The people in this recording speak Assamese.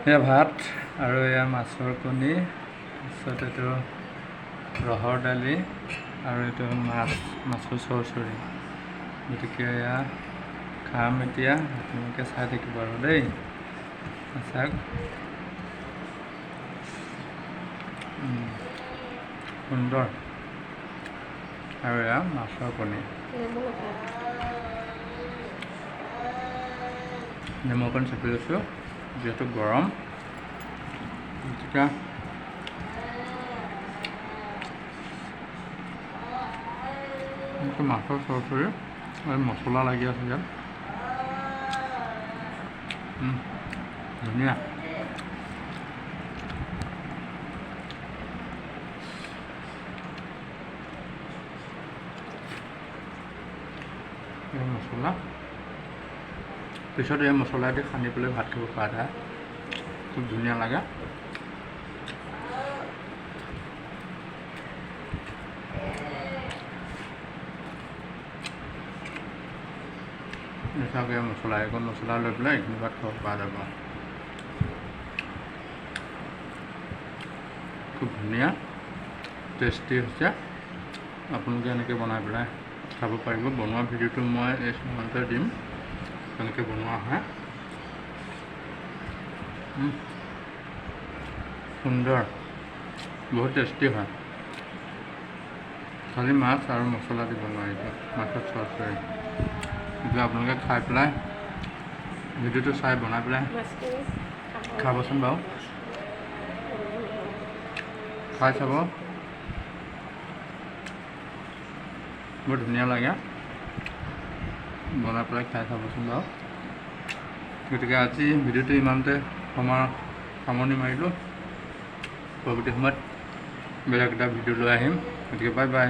এয়া ভাত আৰু এয়া মাছৰ কণী, তাৰপিছত এইটো ৰহৰ দালি আৰু এইটো মাছৰ চৰচৰি। গতিকে এয়া খাম এতিয়া, আপোনালোকে চাই থাকিব আৰু দেই। চাওক সুন্দৰ। আৰু এয়া মাছৰ কণী, নেমু অকণ চেপি লৈছোঁ যিহেতু গৰম। গতিকে মাছৰ চৰচৰি আৰু মছলা লাগি আছে ইয়াত, ধুনীয়া। এই মছলা পিছত এই মছলা দি সানি পেলাই ভাত খাব পৰা যায়, খুব ধুনীয়া লাগে। চাওক এই মছলা, এইকণ মছলা লৈ পেলাই এইখিনি ভাত খাব পৰা যাব, খুব ধুনীয়া টেষ্টি হৈছে। আপোনালোকে এনেকৈ বনাই পেলাই খাব পাৰিব। বনোৱা ভিডিঅ'টো মই এই চেনেলতে দিম, কেনেকৈ বনোৱা হয়। সুন্দৰ, বহুত টেষ্টি হয়। খালি মাছ আৰু মছলা দিব নোৱাৰিব, মাছৰ চৰচৰি। গতিকে আপোনালোকে খাই পেলাই ভিডিঅ'টো চাই বনাই পেলাই খাবচোন বাৰু, খাই চাব, বৰ ধুনীয়া লাগে। বনাই পেলাই খাই চাবচোন বাৰু। গতিকে আজি ভিডিঅ'টো ইমানতে সামৰণি মাৰিলোঁ। পৰৱৰ্তী সময়ত বেলেগ এটা ভিডিঅ' লৈ আহিম। গতিকে বাই বাই।